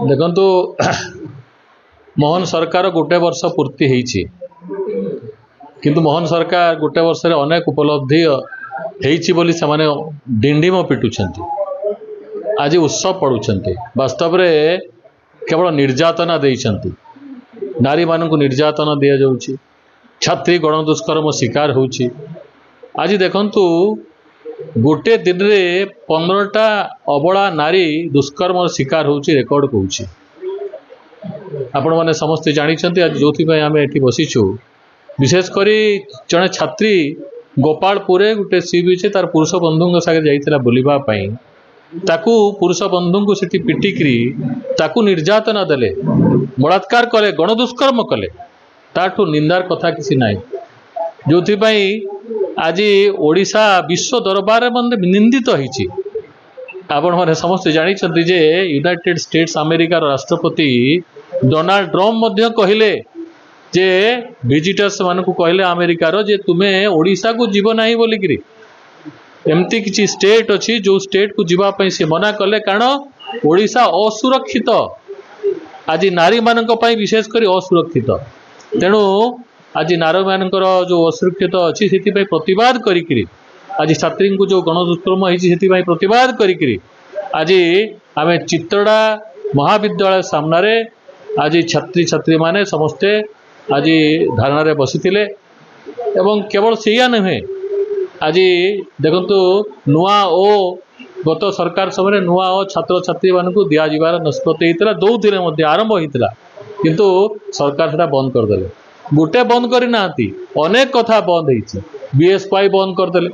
देखु मोहन सरकार गोटे वर्ष पूर्ति होती किंतु मोहन सरकार गोटे वर्ष अनेक उपलब्धि होने डिंडिम पिटुंट आज उत्सव पड़ुंट वास्तव में केवल निर्यातना देइछंती नारी मानक निर्यातना दि जाऊँगी छात्री गण दुष्कर्म शिकार होची आज देखंतु गोटे दिन रे 15टा अबला नारी दुष्कर्म शिकार होची रेकर्ड कहूँ आपण मैंने समस्ते जानी आज जो आम ये बसीचु विशेषकर जड़े छात्री गोपालपुर गोटे सी बीच तार पुरुष बंधु सागे जाइथिला बुलिबा पई ताकू पुरुष बंधु को सेठी पिटिक्री ताकू निर्यातना देले बलात्कार कले गण दुष्कर्म कले ताठू निंदार कथा किसी नाई जो आज ओडिशा विश्व दरबार में निंदित होईची आपण माने समस्त जानी जे यूनाइटेड स्टेट्स अमेरिकार राष्ट्रपति डोनाल्ड ट्रम्प मध्य कहले जे विजिटर्स मानकु कहले अमेरिकार जे तुमे ओडिशा को जीव नाही बोलिकरी एमती किसी स्टेट अच्छी जो स्टेट को जीवाई सी मना कले कारण ओडिशा असुरक्षित आज नारी मानक पई विशेषकर असुरक्षित तेणु आज नारी मानकर जो असुरक्षित अच्छी से प्रतिवाद करी आज छात्री को जो गण दुष्कर्म होती प्रतिवाद करी आज आम चित्तड़ा महाविद्यालय सामने आज छात्री छात्री माने समस्ते आज धारणा बसी एवं केवल सैया नुहे आज देखु नुआ ओ गत सरकार समय नुआ ओ छात्र छात्री मानक दिज्वार निष्पत्ति होता दौले आरंभ होता किंतु सरकार से बंद करदे गोटे बंद करना अनेक कथा बंद हो बीएसवाई बंद करदे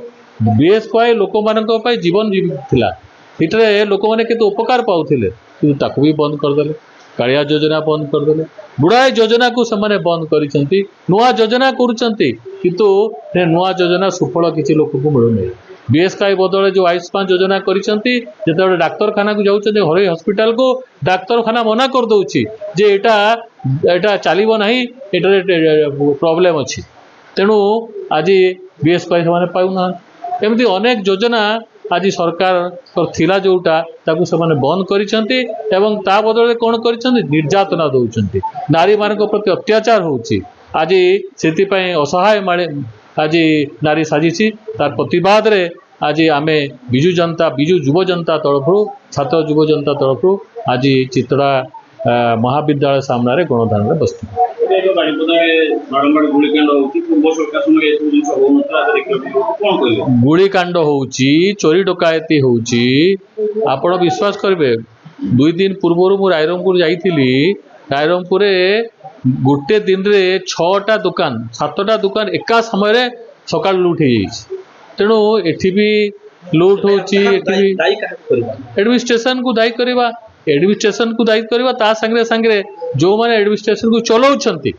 बीएसवाई लोक मान जीवन जीवित ये लोक मैंने केते उपकार पाउथिले किंतु ताकू भी बंद करदे कालिया योजना बंद करदे गुड़ाए योजना को से बंद करिसेंती नुआ योजना करुचंती किंतु नुआ योजना सुफल किसी लोक को मिलुनी बीएसवाई बदले जो आयुष्मान योजना करिसेंती जेते डाक्तरखाना को जाउछे हरई हॉस्पिटल को डाक्तरखाना मना कर दउछि जे एटा चलिबो नाही एटा प्रॉब्लम अछि तेणु आज बीएसवाई से पाउना एमती अनेक योजना आज सरकार थिला जोटा ताकू से बंद करिसेंती एवं ता बदले कौन करिसेंती निर्यातना दउछंती नारी मानक प्रति अत्याचार होउछि आज सेति पई असहाय माळे आज नारी साजिछि तार प्रतिवाद रे आज आमे बिजु युव जनता तरफ छात्र युव जनता तरफ आज चित्तड़ा महाविद्यालय सामने गणधारण बसती गुड़ीकांड होउची चोरी डकायती होउची आपण विश्वास करेंगे 2 दिन पूर्व मु रायरंगपुर जाइथिली रायरंगपुर गोटे दिन रे 6टा दुकान 7टा दुकान एका समय सकाल लुट हो तेणु एठी भी लुट होची एडमिनिस्ट्रेशन को दायी करवा एडमिनिस्ट्रेशन को दायी करवा ता संगे संगे जो माने एडमिनिस्ट्रेशन को चलाउछंती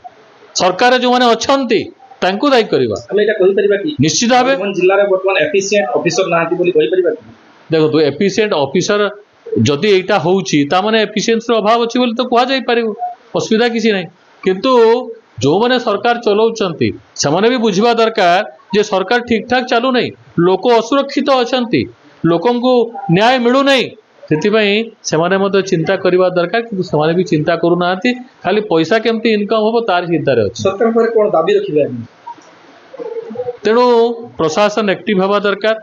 सरकार जो माने अछंती तांको दायी करवा निश्चित भाव जिल्ला रे वर्तमान एफिशिएंट ऑफिसर नाहंती बोली कहि परिबा देखो एफिशिएंट ऑफिसर जदि एटा होउची ता माने एफिशिएंसी रो अभाव अछि बोली तो कुआ जाई परिबो असुविधा किसी नहीं किंतु जो माने सरकार चलाउछंती से भी बुझवा दरकार जे सरकार ठीक ठाक चलू नहीं लोक असुरक्षित अछंती लोकन को न्याय मिलू नहीं से चिंता करवा दरकार कि से भी चिंता करूना खाली पैसा केमती इनकम हम तार चिंतार अच्छे तेणु प्रशासन एक्टिव हवा दरकार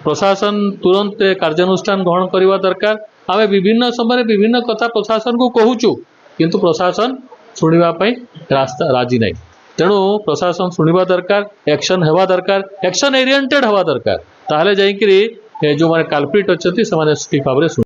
प्रशासन तुरंत कार्यानुष्ठान ग्रहण करवा दरकार आम विभिन्न समय विभिन्न कथा प्रशासन को कहूचु किंतु प्रशासन शुणवाई रास्ता राजी नहीं तेणु प्रशासन शुणवा दरकार एक्शन हवा दरकार एक्शन ओरिएंटेड हवा दरकार ताहले जाइकरी जो माने काल्प्रिट अच्छी से ठीक भाव